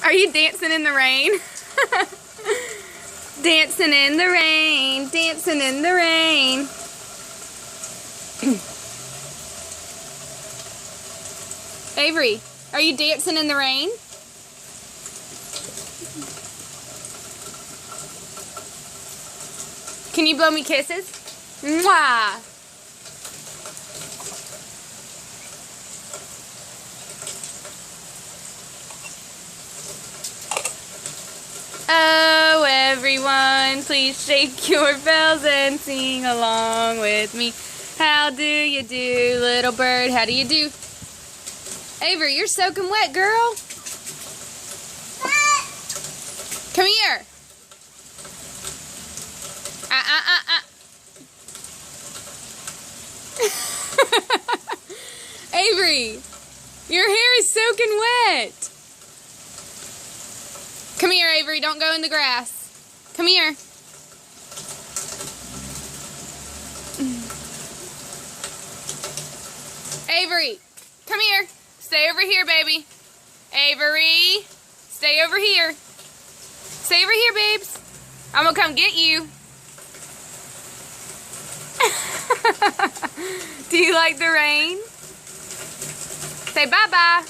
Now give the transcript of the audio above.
Are you dancing in the rain? Dancing in the rain, dancing in the rain. Avery, are you dancing in the rain? Can you blow me kisses? Mwah! Oh, everyone, please shake your bells and sing along with me. How do you do, little bird? How do you do? Avery, you're soaking wet, girl. Come here. Avery, your hair is soaking wet. Come here, Avery. Don't go in the grass. Come here. Avery, come here. Stay over here, baby. Avery, stay over here. Stay over here, babes. I'm gonna come get you. Do you like the rain? Say bye-bye.